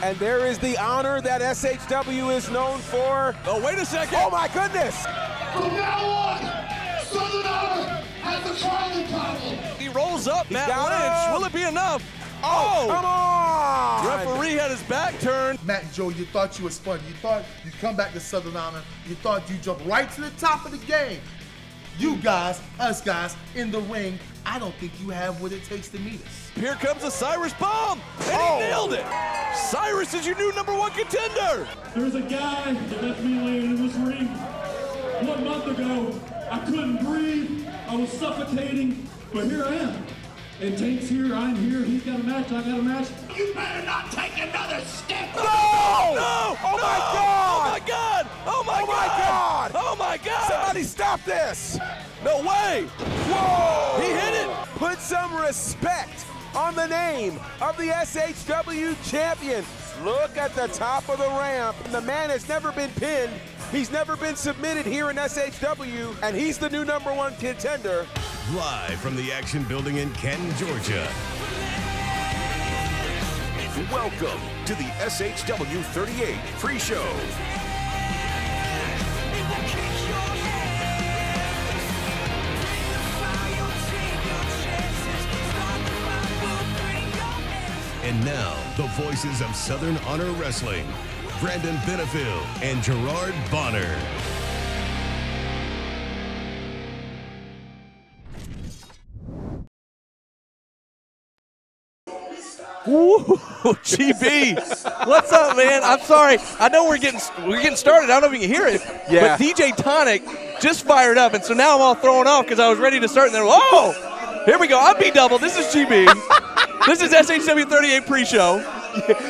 And there is the honor that SHW is known for. Oh, wait a second. Oh, my goodness. From now on, Southern Honor has the Charlie problem. He rolls up, He's Matt got Lynch. him. Will it be enough? Oh, come on. Referee had his back turned. Matt and Joe, you thought you was fun. You thought you'd come back to Southern Honor. You thought you'd jump right to the top of the game. You guys, us guys, in the ring, I don't think you have what it takes to meet us. Here comes the Cyrus bomb, and he nailed it. Cyrus is your new #1 contender. There's a guy that left me laying in this ring 1 month ago. I couldn't breathe. I was suffocating, but here I am. And Tank's here, I'm here, he's got a match, I got a match. You better not take another step. No! Oh, my God. Oh, my God! Oh, my Oh, my God! God. Oh, my God! Somebody stop this. No way! Whoa. He hit it. Put some respect on the name of the SHW champion. Look at the top of the ramp. The man has never been pinned. He's never been submitted here in SHW, and he's the new #1 contender. Live from the Action Building in Canton, Georgia. Welcome to the SHW38 pre-show. And now, the voices of Southern Honor Wrestling, Brandon Benefield and Gerard Bonner. Ooh, GB, what's up, man? I'm sorry. I know we're getting started. I don't know if you can hear it. Yeah. But DJ Tonic just fired up, and so now I'm all thrown off because I was ready to start, and then whoa! Here we go. I'm B-Double. This is GB. This is SHW38 pre-show.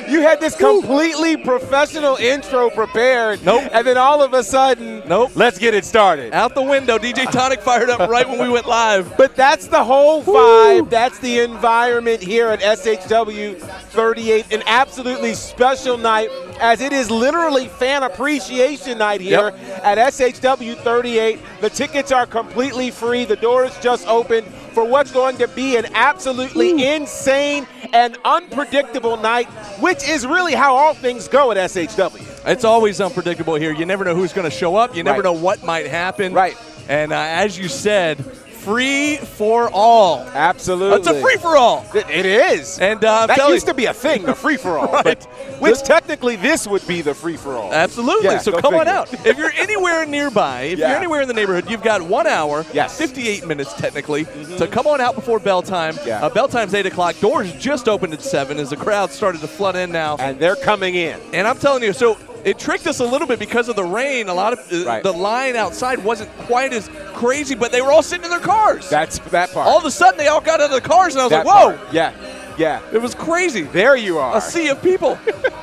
You had this completely professional intro prepared. Nope. And then all of a sudden, Nope. Let's get it started. Out the window. DJ Tonic fired up right when we went live. But that's the whole vibe. That's the environment here at SHW38. An absolutely special night, as it is literally fan appreciation night here at SHW38. The tickets are completely free. The doors just opened for what's going to be an absolutely insane and unpredictable night, which is really how all things go at SHW. It's always unpredictable here. You never know who's going to show up. You never Right. know what might happen. Right. And as you said, free for all. Absolutely. It's a free-for-all. It is. And that Kelly, used to be a thing, the free-for-all. Right. But which technically this would be the free-for-all. Absolutely. Yeah, so go come on figure. out. If you're anywhere nearby, if you're anywhere in the neighborhood, you've got 1 hour, Yes. 58 minutes technically, to come on out before bell time. Yeah. Bell time's 8 o'clock. Doors just opened at 7 as the crowd started to flood in now. And they're coming in. And I'm telling you, so it tricked us a little bit because of the rain. A lot of Right. the line outside wasn't quite as crazy, but they were all sitting in their cars. That's that part. All of a sudden, they all got out of the cars, and I was that like, whoa. part. Yeah. Yeah. It was crazy. There you are. A sea of people.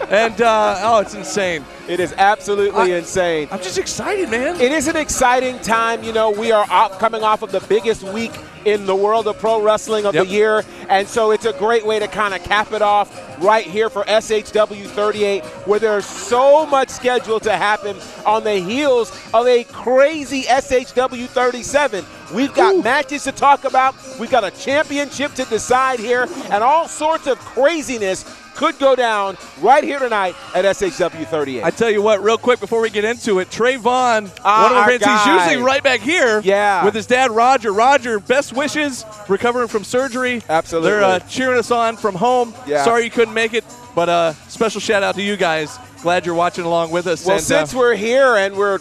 And, oh, it's insane. It is absolutely insane. I'm just excited, man. It is an exciting time. You know, we are coming off of the biggest week in the world of pro wrestling of the year, and so it's a great way to kind of cap it off right here for SHW38, where there's so much scheduled to happen on the heels of a crazy SHW37. We've got matches to talk about. We've got a championship to decide here, and all sorts of craziness could go down right here tonight at SHW38. I tell you what, real quick before we get into it, Trayvon, one of our fans, guy. he's usually right back here with his dad, Roger. Roger, best wishes, recovering from surgery. Absolutely. They're cheering us on from home. Yeah. Sorry you couldn't make it, but special shout out to you guys. Glad you're watching along with us. Well, and, since we're here and we're,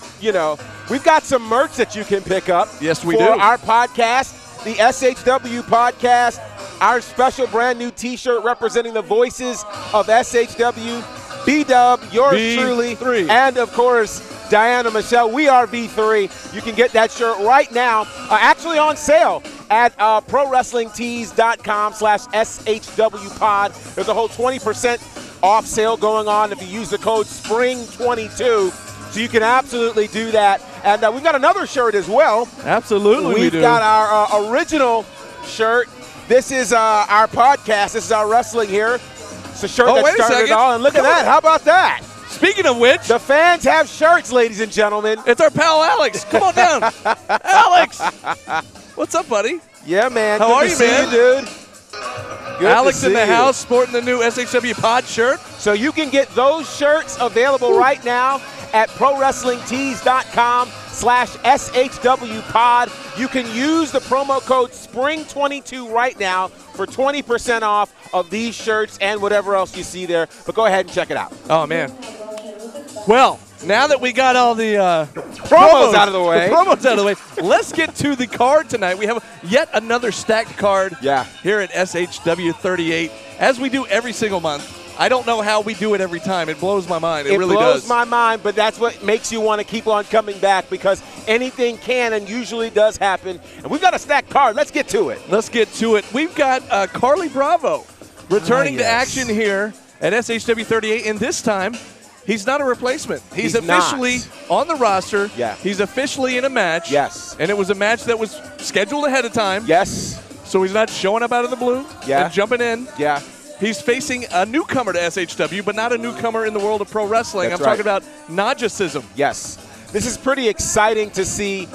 we've got some merch that you can pick up. Yes, we for do. Our podcast, the SHW podcast, our special brand new T-shirt representing the voices of SHW, B-Dub, yours V3. truly, and of course, Diana Michelle. We are V3. You can get that shirt right now, actually on sale at prowrestlingtees.com/SHWpod. There's a whole 20% off sale going on if you use the code SPRING22. So you can absolutely do that. And we've got another shirt as well. Absolutely, we do. We've got our original shirt. This is our podcast. This is our wrestling here. It's a shirt that started it all. And look at that. How about that? Speaking of which, the fans have shirts, ladies and gentlemen. It's our pal Alex. Come on down. Alex. What's up, buddy? Yeah, man. How Good are to you, see man? you, dude. Good Alex to in the see you. house sporting the new SHW pod shirt. So you can get those shirts available right now at ProWrestlingTees.com/SHWPod. You can use the promo code SPRING22 right now for 20% off of these shirts and whatever else you see there. But go ahead and check it out. Oh, man. Well, now that we got all the Promos out of the way. Let's get to the card tonight. We have yet another stacked card here at SHW38, as we do every single month. I don't know how we do it every time. It blows my mind. It really does. It blows my mind, but that's what makes you want to keep on coming back, because anything can and usually does happen. And we've got a stacked card. Let's get to it. Let's get to it. We've got Carly Bravo returning to action here at SHW38, and this time he's not a replacement. He's officially on the roster. Yeah. He's officially in a match. Yes. And it was a match that was scheduled ahead of time. Yes. So he's not showing up out of the blue and jumping in. Yeah. He's facing a newcomer to SHW, but not a newcomer in the world of pro wrestling. That's I'm talking about Najicism. Yes. This is pretty exciting to see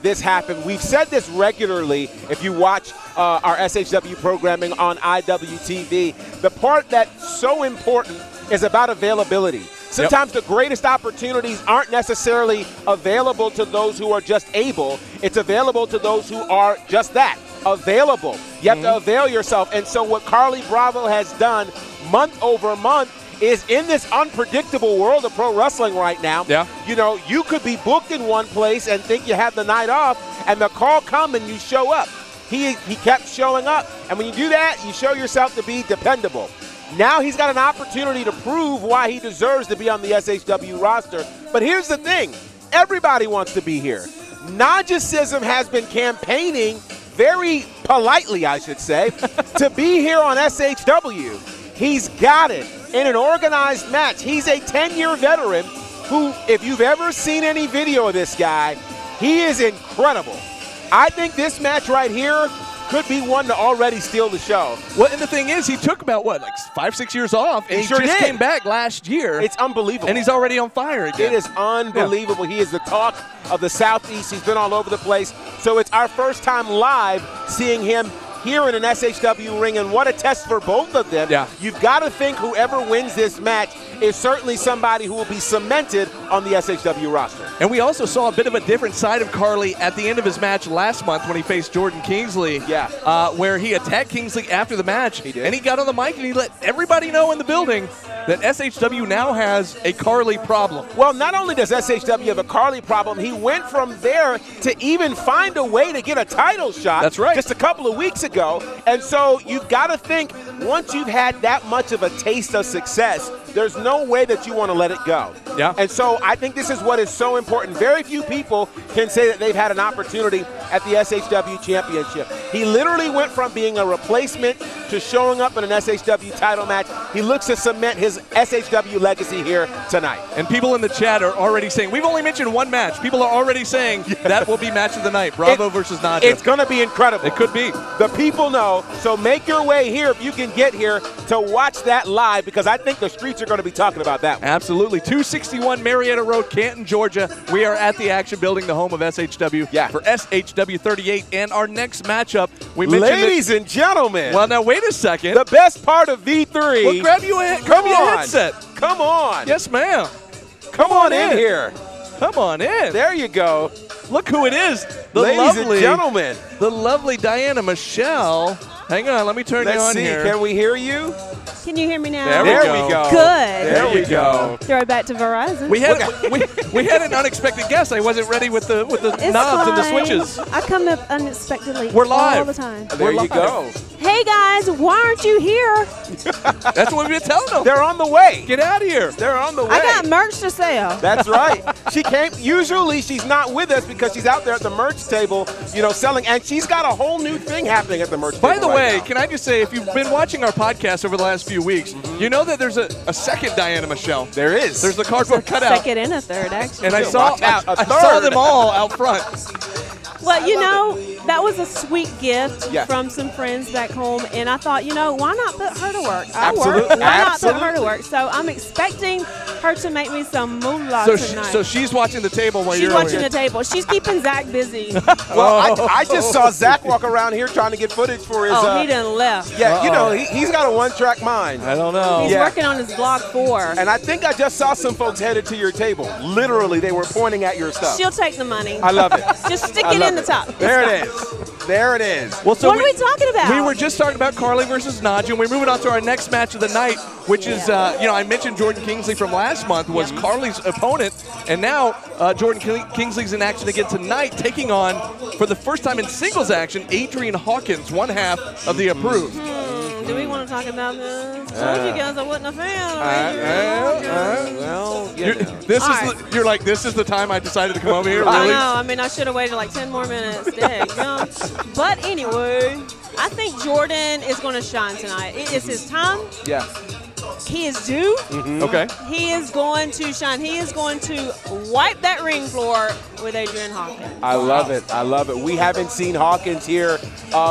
this happen. We've said this regularly if you watch our SHW programming on IWTV. The part that's so important is about availability. Sometimes the greatest opportunities aren't necessarily available to those who are just able. It's available to those who are just that, available. You have to avail yourself. And so what Carly Bravo has done month over month is, in this unpredictable world of pro wrestling right now, you know, you could be booked in one place and think you have the night off, and the call comes and you show up. He kept showing up. And when you do that, you show yourself to be dependable. Now he's got an opportunity to prove why he deserves to be on the SHW roster. But here's the thing. Everybody wants to be here. Najicism has been campaigning very politely, I should say, to be here on SHW. He's got it in an organized match. He's a 10-year veteran who, if you've ever seen any video of this guy, he is incredible. I think this match right here could be one to already steal the show. Well, and the thing is, he took about, what, like 5-6 years off, and he just came back last year. It's unbelievable. And he's already on fire again. It is unbelievable. He is the talk of the Southeast. He's been all over the place. So it's our first time live seeing him here in an SHW ring, and what a test for both of them. You've got to think whoever wins this match is certainly somebody who will be cemented on the SHW roster. And we also saw a bit of a different side of Carly at the end of his match last month when he faced Jordan Kingsley, where he attacked Kingsley after the match. He did. And he got on the mic and he let everybody know in the building that SHW now has a Carly problem. Well, not only does SHW have a Carly problem, he went from there to even find a way to get a title shot. That's right. Just a couple of weeks ago. And so you've got to think, once you've had that much of a taste of success, there's no way that you want to let it go. And so I think this is what is so important. Very few people can say that they've had an opportunity at the SHW Championship. He literally went from being a replacement to showing up in an SHW title match. He looks to cement his SHW legacy here tonight. And people in the chat are already saying, we've only mentioned one match. People are already saying that will be match of the night, Bravo versus Naja. It's going to be incredible. It could be. The people know, so make your way here if you can get here to watch that live, because I think the streets are going to be talking about that one. Absolutely. 261 Marietta Road, Canton, Georgia. We are at the Action Building, the home of SHW for SHW38. And our next matchup, we mentioned ladies and gentlemen. Well, now wait a second. The best part of V3. Well, grab you a headset. Come on. Yes, ma'am. Come on in here. Come on in. There you go. Look who it is. The ladies lovely, and gentlemen. The lovely Diana Michelle. Hang on, let me turn you on here. Can we hear you? Can you hear me now? There we go. Good. There we go. Throw it back to Verizon. We had an unexpected guest. I wasn't ready with the knobs and the switches. I come up unexpectedly. We're live all the time. There you go. Hey guys, why aren't you here? That's what we've been telling them. They're on the way. Get out of here. They're on the way. I got merch to sell. That's right. She came. Usually she's not with us because she's out there at the merch table, you know, selling. And she's got a whole new thing happening at the merch table. By the way, now. can I just say, if you've been watching our podcast over the last few weeks, you know that there's a second Diana Michelle. There is. There's the cardboard cutout. Second and a third, actually. And I saw them all out front. Well, you know, that was a sweet gift from some friends back home, and I thought, you know, why not put her to work? I work. Why not put her to work? So I'm expecting her to make me some moolah tonight. So she's watching the table while you're watching the table. She's keeping Zach busy. Well, I just saw Zach walk around here trying to get footage for his. He done left. Yeah, you know, he's got a one-track mind. I don't know. He's working on his vlog 4. And I think I just saw some folks headed to your table. Literally, they were pointing at your stuff. She'll take the money. I love it. Just stick it in the top. There it is. There it is. Well, so what are we talking about? We were just talking about Carly versus Nadja, and we're moving on to our next match of the night, which is, you know, I mentioned Jordan Kingsley from last month was Carly's opponent, and now Jordan Kingsley's in action again tonight, taking on, for the first time in singles action, Adrian Hawkins, one half of the Approved. Do we want to talk about this? I told you guys I wasn't a fan of You're like, this is the time I decided to come over here, really? I know. I mean, I should have waited like 10 more minutes. Dang, But anyway, I think Jordan is going to shine tonight. It is his time. Yeah. He is due. Okay. He is going to shine. He is going to wipe that ring floor with Adrian Hawkins. I love it. I love it. We haven't seen Hawkins here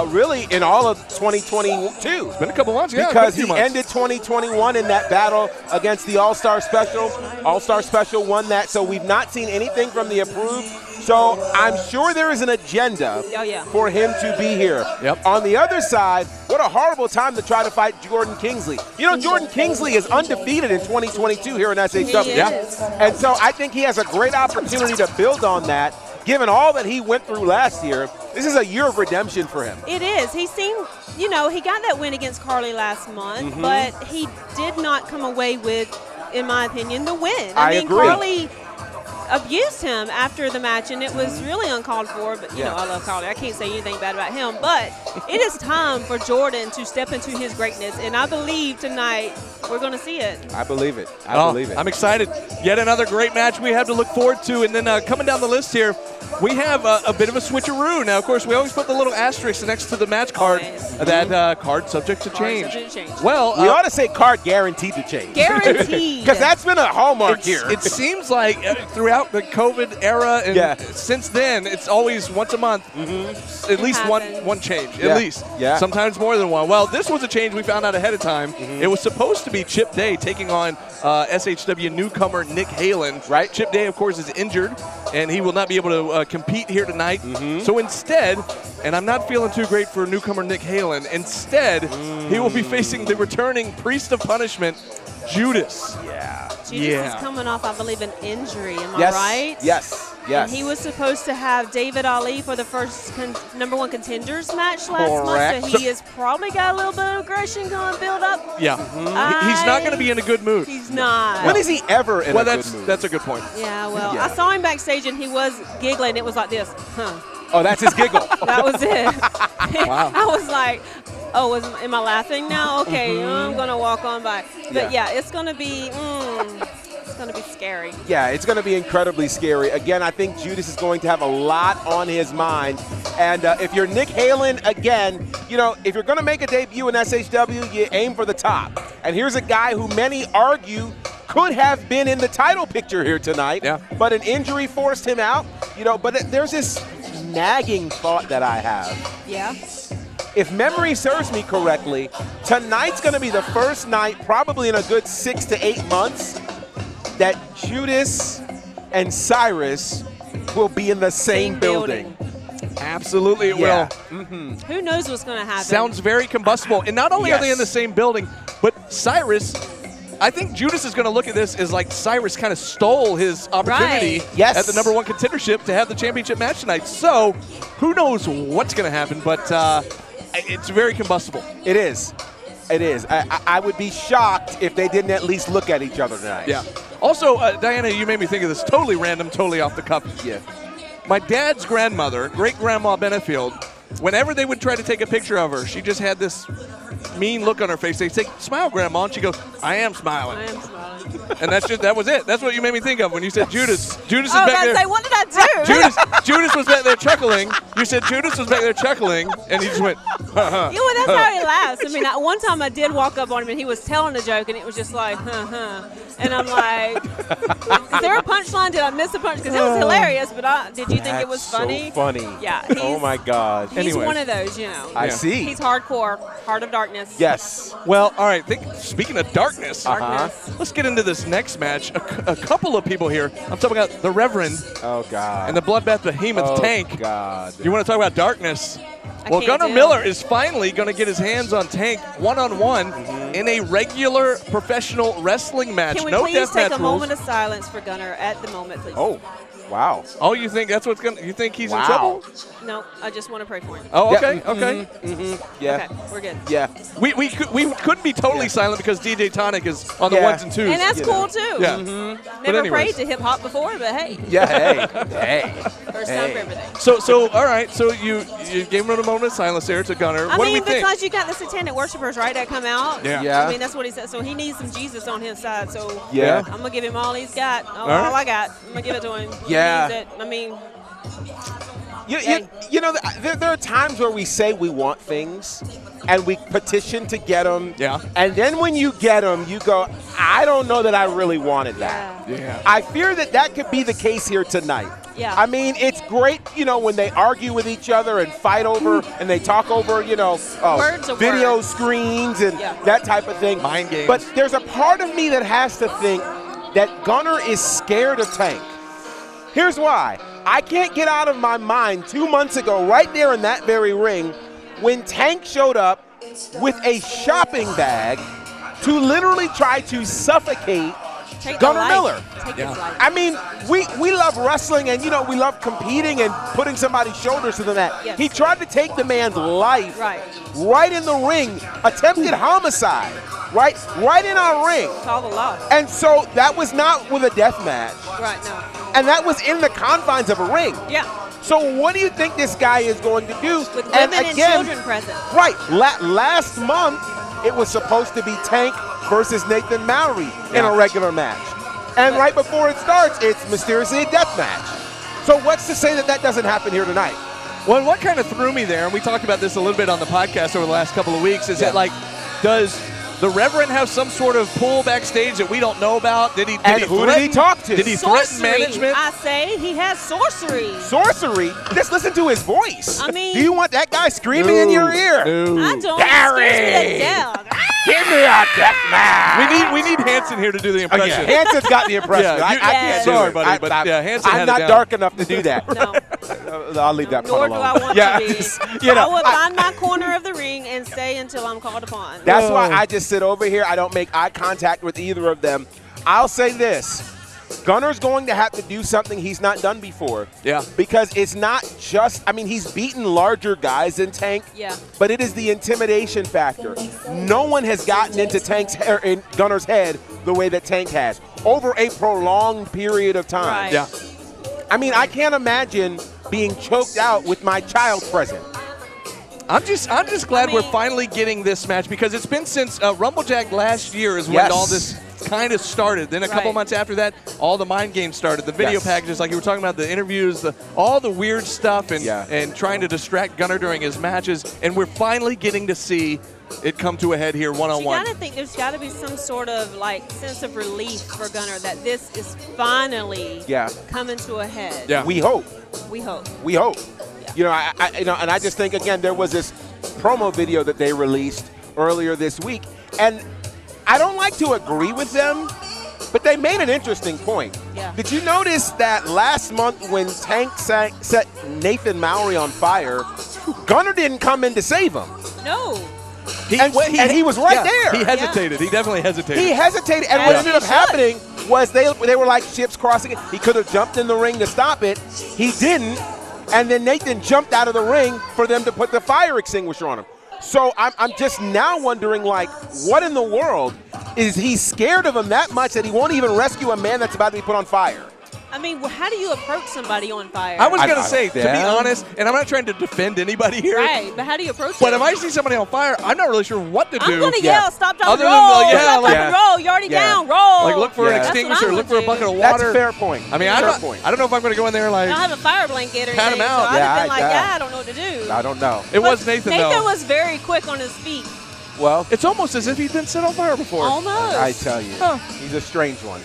really in all of 2022. It's been a couple months, yeah. Because he ended 2021 in that battle against the All-Star Special. All-Star Special won that, so we've not seen anything from the Approved. So I'm sure there is an agenda for him to be here. Yep. On the other side, what a horrible time to try to fight Jordan Kingsley. You know, Jordan Kingsley is undefeated in 2022 here in SHW. And so I think he has a great opportunity to build on that. Given all that he went through last year, this is a year of redemption for him. It is. He seemed, you know, he got that win against Carly last month, but he did not come away with, in my opinion, the win. I mean, agree. Carly abused him after the match, and it was really uncalled for. But, you know, I love Carly. I can't say anything bad about him. But it is time for Jordan to step into his greatness, and I believe tonight we're going to see it. I believe it. I believe it. I'm excited. Yet another great match we have to look forward to. And then coming down the list here, we have a bit of a switcheroo. Now, of course, we always put the little asterisk next to the match card, that card subject to change. Well, we ought to say card guaranteed to change. Guaranteed. Because that's been a hallmark here. It seems like throughout the COVID era and since then, it's always once a month, at least one change, at least. Sometimes more than one. Well, this was a change we found out ahead of time. It was supposed to be Chip Day taking on SHW newcomer Nick Halen. Right. Chip Day, of course, is injured, and he will not be able to compete here tonight. So instead, and I'm not feeling too great for newcomer Nick Halen, instead, he will be facing the returning Priest of Punishment, Judas. Judas is coming off, I believe, an injury. Am I right? Yes. And he was supposed to have David Ali for the first #1 contenders match last month, so he has probably got a little bit of aggression going to build up. Yeah. He's not going to be in a good mood. He's not. When is he ever in a good mood? That's a good point. Yeah, well, I saw him backstage, and he was giggling. It was like this, Oh, that's his giggle. That was it. Wow. I was like, oh, am I laughing now? Okay, I'm going to walk on by. But, yeah it's going to be it's going to be scary. Yeah, it's going to be incredibly scary. Again, I think Judas is going to have a lot on his mind. And if you're Nick Halen, again, you know, if you're going to make a debut in SHW, you aim for the top. And here's a guy who many argue could have been in the title picture here tonight. But an injury forced him out. You know, but there's this nagging thought that I have. Yeah. If memory serves me correctly, tonight's going to be the first night, probably in a good 6 to 8 months, that Judas and Cyrus will be in the same building. Absolutely it will. Who knows what's going to happen? Sounds very combustible. And not only are they in the same building, but Cyrus, I think Judas is going to look at this as like Cyrus kind of stole his opportunity at the #1 contendership to have the championship match tonight. So who knows what's going to happen, but it's very combustible. It is. It is. I would be shocked if they didn't at least look at each other tonight. Yeah. Also, Diana, you made me think of this totally random, totally off the cuff. Yeah. My dad's grandmother, great-grandma Benefield, whenever they would try to take a picture of her, she just had this mean look on her face. They say, "Smile, Grandma," and she goes, "I am smiling." I am smiling. And that was it. That's what you made me think of when you said Judas. Judas is Oh, back there. say, what did I do? Judas was back there chuckling. You said Judas was back there chuckling, and he just went, Yeah, well, that's how he laughs. I mean, one time I did walk up on him, and he was telling a joke, and it was just like, And I'm like, is there a punchline? Did I miss a punch? Because it was hilarious, but did you think it was funny? So funny. Yeah. Oh, my God. He's one of those, you know. I see. He's hardcore, Heart of Darkness. Yes. Well, all right. Speaking of darkness, Darkness. let's get into this next match. A couple of people here. I'm talking about the Reverend. Oh, God. And the Bloodbath Behemoth Tank. Oh, God. You want to talk about darkness? Well, Gunnar Miller is finally going to get his hands on Tank one-on-one in a regular professional wrestling match. Can we no please take deathmatch a rules. moment of silence for Gunnar at the moment, please? Oh, wow. Oh, you think that's what's going to – you think he's in trouble? No, I just want to pray for him. Oh, okay, Yeah. okay. Yeah. Okay, we're good. Yeah. We couldn't be totally silent because DJ Tonic is on the ones and twos. And that's cool, too. Yeah. Never prayed to hip-hop before, but hey. Yeah, hey. First time for everything. So all right, so you gave him a moment of silence there to Gunnar. I What mean, do we think? because you got the satanic worshipers, right, that come out. Yeah. I mean, that's what he said. So he needs some Jesus on his side. So Yeah. I'm going to give him all he's got, all right. I got. I'm going to give it to him. Yeah. He needs it. I mean, You know, there are times where we say we want things, and we petition to get them. Yeah. And then when you get them, you go, I don't know that I really wanted that. Yeah. I fear that could be the case here tonight. Yeah. I mean, it's great, you know, when they argue with each other and fight over, and they talk over, you know, video words. screens and that type of thing. Mind games. But there's a part of me that has to think that Gunnar is scared of Tank. Here's why. I can't get out of my mind 2 months ago, right there in that very ring, when Tank showed up with a shopping bag to literally try to suffocate Gunnar Miller. I mean, we love wrestling and, you know, we love competing and putting somebody's shoulders to the mat. Yes. He tried to take the man's life right in the ring, attempted homicide, right in our ring. Call the law. And so that was not with a death match. Right, no. And that was in the confines of a ring. Yeah. So what do you think this guy is going to do? With women and children present. Right. Last month, it was supposed to be Tank versus Nathan Mowry in a regular match. And right before it starts, it's mysteriously a death match. So what's to say that that doesn't happen here tonight? Well, what kind of threw me there, and we talked about this a little bit on the podcast over the last couple of weeks, is that, like, does the Reverend have some sort of pull backstage that we don't know about? Who did he talk to? Did he threaten management? I say he has sorcery. Sorcery? Just listen to his voice. I mean, do you want that guy screaming in your ear? I don't. Gary! Give me a death match! We need Hanson here to do the impression. Oh, yeah. Hanson's got the impression. Yeah, I can't do sorry, it. buddy, but Hanson had I'm it not down. dark enough to do that. No. I'll leave that Nor part do alone. I want to be. You know, I will find my corner of the ring and stay until I'm called upon. That's why I just sit over here. I don't make eye contact with either of them. I'll say this. Gunnar's going to have to do something he's not done before. Yeah. Because it's not just, I mean, he's beaten larger guys than Tank. Yeah. But it is the intimidation factor. No one has gotten into in Gunnar's head the way that Tank has over a prolonged period of time. Right. Yeah. I mean, I can't imagine being choked out with my child present. I'm just glad we're finally getting this match because it's been since Rumblejack last year is when all this kind of started. Then a couple months after that, all the mind games started. The video packages, like you were talking about, the interviews, all the weird stuff, and trying to distract Gunnar during his matches. And we're finally getting to see it come to a head here one-on-one. You got to think there's got to be some sort of like sense of relief for Gunnar that this is finally coming to a head. Yeah. We hope. We hope. We hope. Yeah. You know, and I just think, again, there was this promo video that they released earlier this week, and I don't like to agree with them, but they made an interesting point. Yeah. Did you notice that last month when Tank set Nathan Mowry on fire, Gunnar didn't come in to save him? No. And he was right there. He hesitated. He definitely hesitated. He hesitated, and what ended up happening was they were like ships crossing it. He could have jumped in the ring to stop it. He didn't, and then Nathan jumped out of the ring for them to put the fire extinguisher on him. So I'm just now wondering, like, what in the world? Is he scared of him that much that he won't even rescue a man that's about to be put on fire? I mean, how do you approach somebody on fire? I was going to say, to be honest, and I'm not trying to defend anybody here. Right, but how do you approach But them? if I see somebody on fire, I'm not really sure what to do. I'm going to yell, stop, drop, Other and than roll. the- yeah, Stop, like- drop, and roll. You're already down. Roll. Like, look for an extinguisher, look for a bucket of water. That's a fair point. I mean, I don't know if I'm going to go in there like. I don't have a fire blanket or pat anything, him out. so I'd have been like, I don't know what to do. I don't know. It was Nathan, though. Nathan was very quick on his feet. Well, it's almost as if he'd been set on fire before. Almost. I tell you, he's a strange one.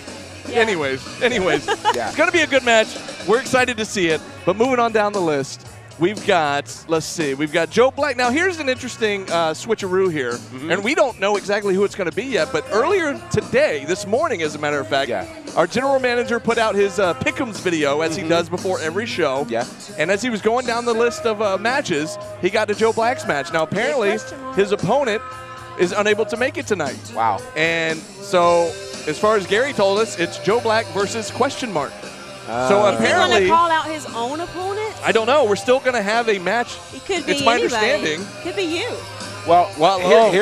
Yeah. Anyways, Yeah. it's going to be a good match. We're excited to see it. But moving on down the list, we've got, let's see, we've got Joe Black. Now, here's an interesting switcheroo here. And we don't know exactly who it's going to be yet. But earlier today, this morning, as a matter of fact, our general manager put out his Pick'ems video, as he does before every show. Yeah. And as he was going down the list of matches, he got to Joe Black's match. Now, apparently, his opponent is unable to make it tonight. Wow. And so, as far as Gary told us, it's Joe Black versus question mark. So apparently, is he going to call out his own opponent? I don't know. We're still going to have a match. It could be It's my anybody. understanding. Could be you. Well,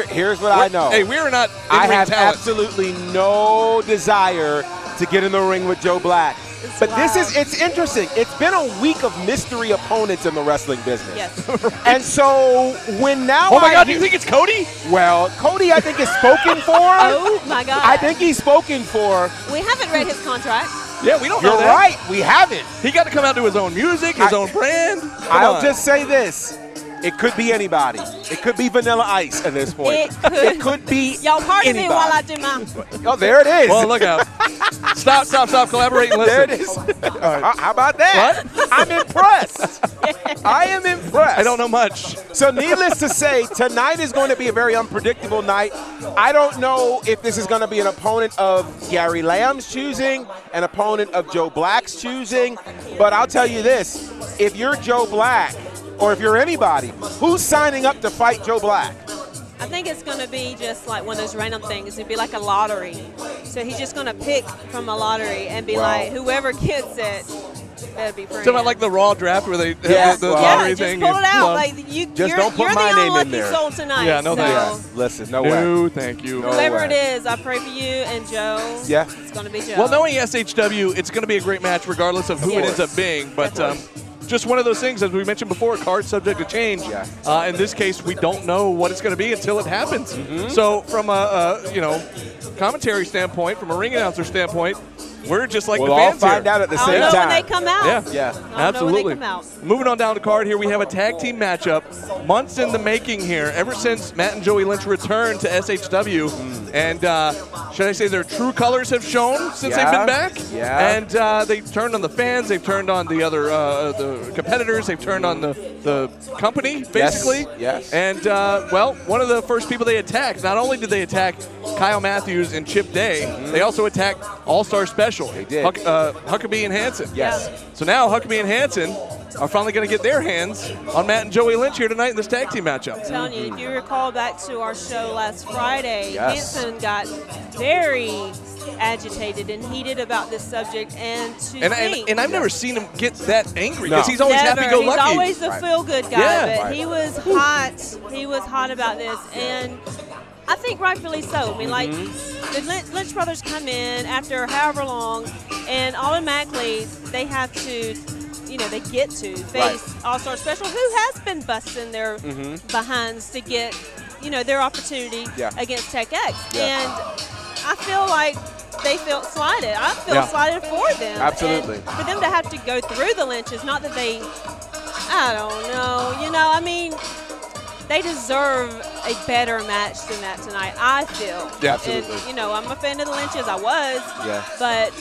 here's what I know. Hey, we're not. I in-ring have talent. absolutely no desire to get in the ring with Joe Black. But it's interesting. It's been a week of mystery opponents in the wrestling business. Yes. And so when now Oh my God, do you think it's Cody? Well, Cody I think is spoken for. Oh my God. I think he's spoken for. We haven't read his contract. Yeah, we don't You're know that. right. We haven't. He got to come out to his own music, his own brand. I'll just say this. It could be anybody. It could be Vanilla Ice at this point. It could be Y'all pardon anybody. me while I do my. Oh, there it is. Well, look out. Stop, collaborate and listen. There it is. How about that? What? I'm impressed. I am impressed. I don't know much. So needless to say, tonight is going to be a very unpredictable night. I don't know if this is going to be an opponent of Gary Lamb's choosing, an opponent of Joe Black's choosing. But I'll tell you this. If you're Joe Black, or if you're anybody, who's signing up to fight Joe Black? I think it's going to be just like one of those random things. It'd be like a lottery. So he's just going to pick from a lottery and be like, whoever gets it, that'd be free. Something like the Raw draft where they have the lottery just thing. pull it out. Like Just you're don't put the my name in unlucky there. soul tonight. Yeah, no so thanks. Listen, no No, way. thank you. whoever way. it is, I pray for you and Joe. Yeah. It's going to be Joe. Well, knowing SHW, it's going to be a great match regardless of who it ends up being. But just one of those things, as we mentioned before, card subject to change. Yeah. In this case, we don't know what it's going to be until it happens. So from a commentary standpoint, from a ring announcer standpoint, we're just like We'll the all fans find here. out at the I'll same know time. when they come out. Yeah, I'll know absolutely. when they come out. Moving on down the card here, we have a tag team matchup. Months in the making here, ever since Matt and Joey Lynch returned to SHW. And should I say their true colors have shown since they've been back? Yeah. And they've turned on the fans, they've turned on the other the competitors, they've turned on the company, basically. Yes. And, well, one of the first people they attacked, not only did they attack Kyle Matthews and Chip Day, they also attacked All-Star Special. They did. Huckabee and Hanson. Yes. So now Huckabee and Hanson are finally going to get their hands on Matt and Joey Lynch here tonight in this tag team matchup. I'm telling you, if you recall back to our show last Friday, Yes. Hanson got very agitated and heated about this subject, and I've never seen him get that angry No. because he's always Never. happy-go-lucky. He's always the feel-good guy, Yeah. but he was hot. He was hot about this, and I think rightfully so. I mean, like, the Lynch brothers come in after however long, and automatically they have to, they get to face All-Star Special, who has been busting their behinds to get, their opportunity against Tech X. And I feel like they felt slighted. I feel slighted for them. Absolutely. And for them to have to go through the Lynches, not that they, I don't know, they deserve a better match than that tonight, I feel. Yeah, absolutely. And, I'm a fan of the Lynches. I was. Yeah. But,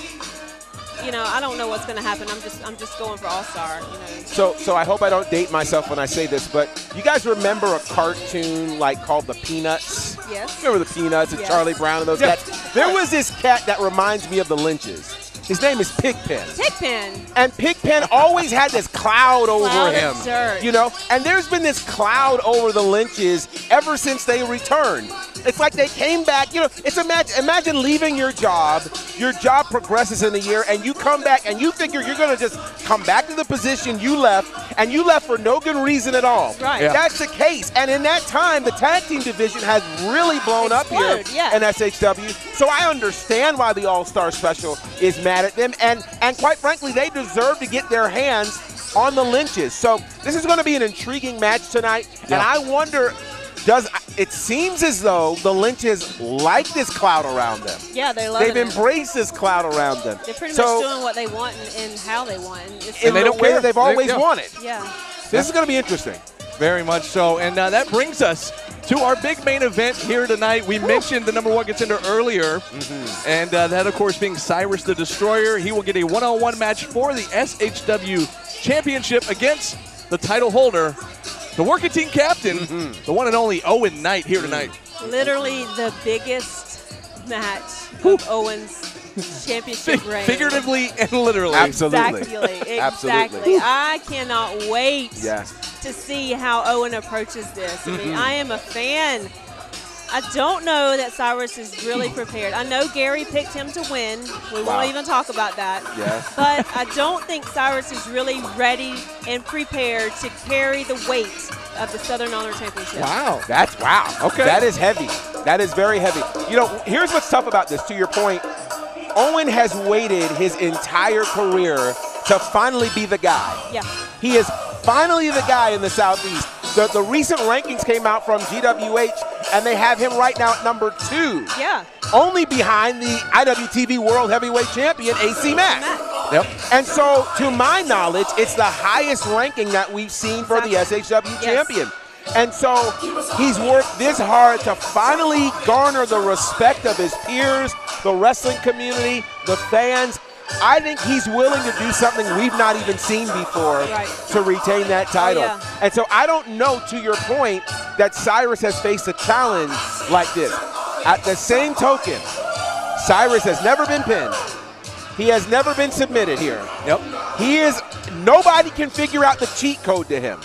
I don't know what's going to happen. I'm just going for All-Star, So I hope I don't date myself when I say this, but you guys remember a cartoon called The Peanuts? Yes. Remember The Peanuts and Charlie Brown and those cats? There was this cat that reminds me of the Lynches. His name is Pigpen. Pigpen. And Pigpen always had this cloud over Cloud him. of dirt. And there's been this cloud over the Lynches ever since they returned. It's like they came back. You know, it's imagine leaving your job progresses in the year, and you come back and you figure you're going to just come back to the position you left, and you left for no good reason at all. Right. Yeah. That's the case. And in that time, the tag team division has really blown up here in SHW. So I understand why the All-Star Special is mad at them. And quite frankly, they deserve to get their hands on the Lynches. So this is going to be an intriguing match tonight. Yeah. And I wonder, it seems as though the Lynches like this cloud around them. Yeah, they love it. They've embraced this cloud around them. They're pretty much doing what they want and how they want. In the way that they've always wanted. Yeah. This is going to be interesting. Very much so. And that brings us to our big main event here tonight. We mentioned the number one contender earlier, and that, of course, being Cyrus the Destroyer. He will get a one-on-one match for the SHW Championship against the title holder, the working team captain, the one and only Owen Knight here tonight. Literally the biggest match of Owen's championship reign. Figuratively and literally. Absolutely. Exactly. I cannot wait to see how Owen approaches this. I mean, I am a fan. I don't know that Cyrus is really prepared. I know Gary picked him to win. We won't even talk about that. Yeah. But I don't think Cyrus is really ready and prepared to carry the weight of the Southern Honor Championship. Wow. Okay. That is heavy. That is very heavy. You know, here's what's tough about this, to your point. Owen has waited his entire career to finally be the guy. Yeah. He is finally the guy in the Southeast. The recent rankings came out from GWH, and they have him right now at number 2. Yeah. Only behind the IWTV World Heavyweight Champion, AC Mack. Yep. And so, to my knowledge, it's the highest ranking that we've seen for the SHW champion. And so he's worked this hard to finally garner the respect of his peers, the wrestling community, the fans. I think he's willing to do something we've not even seen before to retain that title. And so I don't know, to your point, that Cyrus has faced a challenge like this. At the same token, Cyrus has never been pinned. He has never been submitted here. Nobody can figure out the cheat code to him.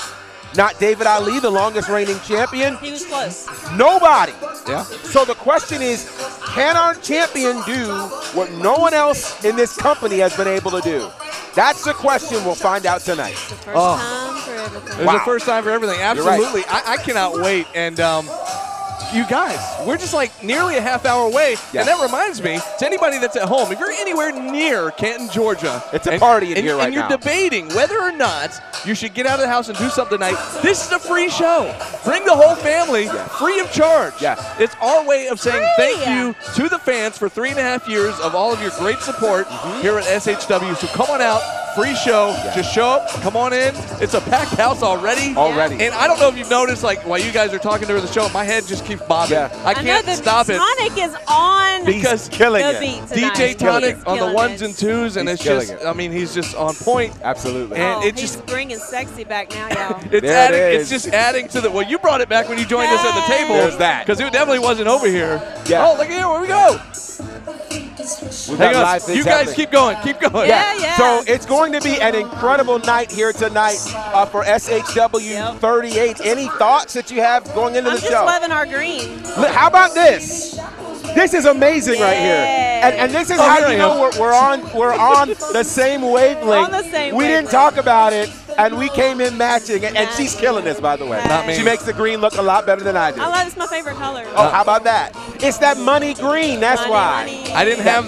Not David Ali, the longest reigning champion. He was close. Nobody. Yeah. So the question is, can our champion do what no one else in this company has been able to do? That's the question we'll find out tonight. It's the first time for everything. It's the first time for everything. Absolutely. I cannot wait. And you guys, we're just like nearly a half hour away. And that reminds me, to anybody that's at home, if you're anywhere near Canton, Georgia, it's a party in here right now. And you're debating whether or not you should get out of the house and do something tonight, this is a free show. Bring the whole family, free of charge. It's our way of saying thank you to the fans for 3.5 years of all of your great support here at SHW. So come on out. Free show. Just show up. Come on in. It's a packed house already. And I don't know if you've noticed, like, while you guys are talking during the show, my head just keeps bobbing. I can't stop it. Tonic is on because killing the beat tonight. DJ Tonic on the ones and twos, and it's just, I mean, he's just on point. Absolutely. And he's just bringing sexy back now, y'all. It's just adding to the, well, you brought it back when you joined us at the table. There's that. Because it definitely wasn't over here. Oh, look at here. Where we go? Hang on. You guys keep going. Keep going. So it's going to be an incredible night here tonight for SHW38. Any thoughts that you have going into the show? I'm just loving our green. How about this? This is amazing right here. And this is how you know we're on the same wavelength. On the same we didn't talk about it, and we came in matching. And she's killing this, by the way. Not me. She makes the green look a lot better than I do. I love it's my favorite color. Oh, how about that? It's that money green. That's why. Money. I didn't have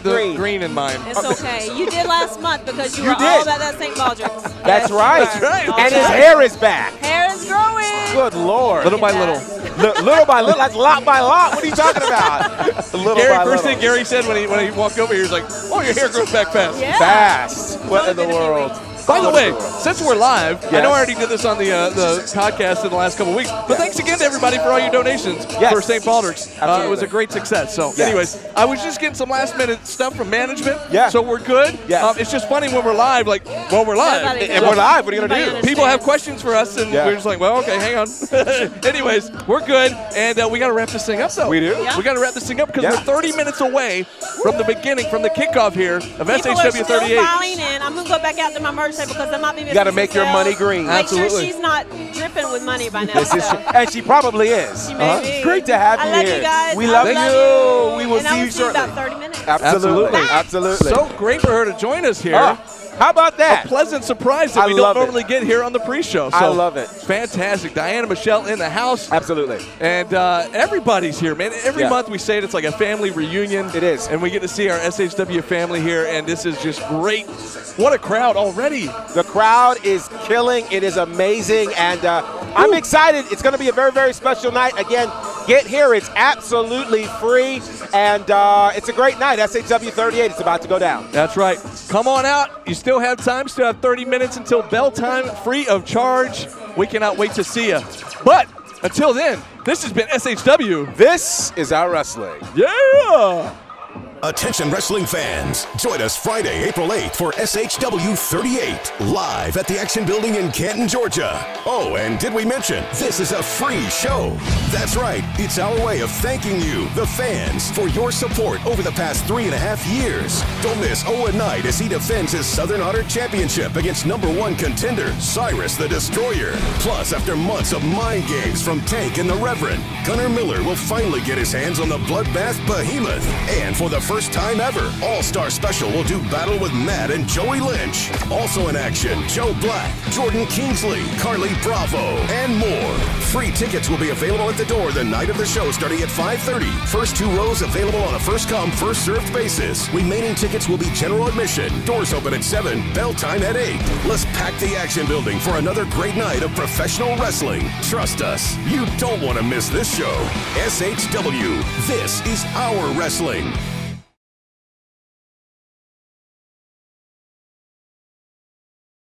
the green in mind. It's okay. You did last month because you were all about that St. Baldrick's. That's right. That's right. And his hair is back. Hair is growing. Good Lord. Little by little. Little by little. That's lot by lot. What are you talking about? First thing Gary said when he walked over here, he was like, "Oh, your hair grows back fast." Yeah. Fast. What in the world? By the way, since we're live, I know I already did this on the podcast in the last couple of weeks, but thanks again to everybody for all your donations for St. Baldrick's. It was a great success. So anyways, I was just getting some last minute stuff from management, so we're good. It's just funny when we're live, like, well, we're live. And we're live, what are you going to do? People have questions for us, and we're just like, well, okay, hang on. Anyways, we're good, and we got to wrap this thing up, though. We do? We got to wrap this thing up because we're 30 minutes away from the beginning, from the kickoff here of SHW38. People are still filing in. I'm going to go back out to my merch table because I might be missing. You got to make your money green. Make sure she's not dripping with money by now. And she probably is. She may be. Great to have you here. I love you guys. We love you. We will see you shortly. In about 30 minutes. Absolutely. Absolutely. So great for her to join us here. How about that? A pleasant surprise that we don't normally get here on the pre-show. So I love it. Fantastic. Diana Michelle in the house. Absolutely. And everybody's here, man. Every month we say it's like a family reunion. It is. And we get to see our SHW family here, and this is just great. What a crowd already. The crowd is killing. It is amazing, and I'm excited. It's going to be a very, very special night. Again, get here. It's absolutely free, and it's a great night. SHW38 is about to go down. That's right. Come on out. You still have time. Still have 30 minutes until bell time, free of charge. We cannot wait to see you. But until then, this has been SHW. This is our wrestling. Yeah. Attention wrestling fans, join us Friday, April 8th for SHW38, live at the Action Building in Canton, Georgia. Oh, and did we mention, this is a free show. That's right, it's our way of thanking you, the fans, for your support over the past 3.5 years. Don't miss Owen Knight as he defends his Southern Honor Championship against #1 contender, Cyrus the Destroyer. Plus, after months of mind games from Tank and the Reverend, Gunnar Miller will finally get his hands on the Bloodbath Behemoth. And for the first time ever, All-Star Special will do battle with Matt and Joey Lynch. Also in action, Joe Black, Jordan Kingsley, Carly Bravo, and more. Free tickets will be available at the door the night of the show starting at 5:30. First 2 rows available on a first-come, first-served basis. Remaining tickets will be general admission. Doors open at 7, bell time at 8. Let's pack the Action Building for another great night of professional wrestling. Trust us, you don't want to miss this show. SHW, this is our wrestling.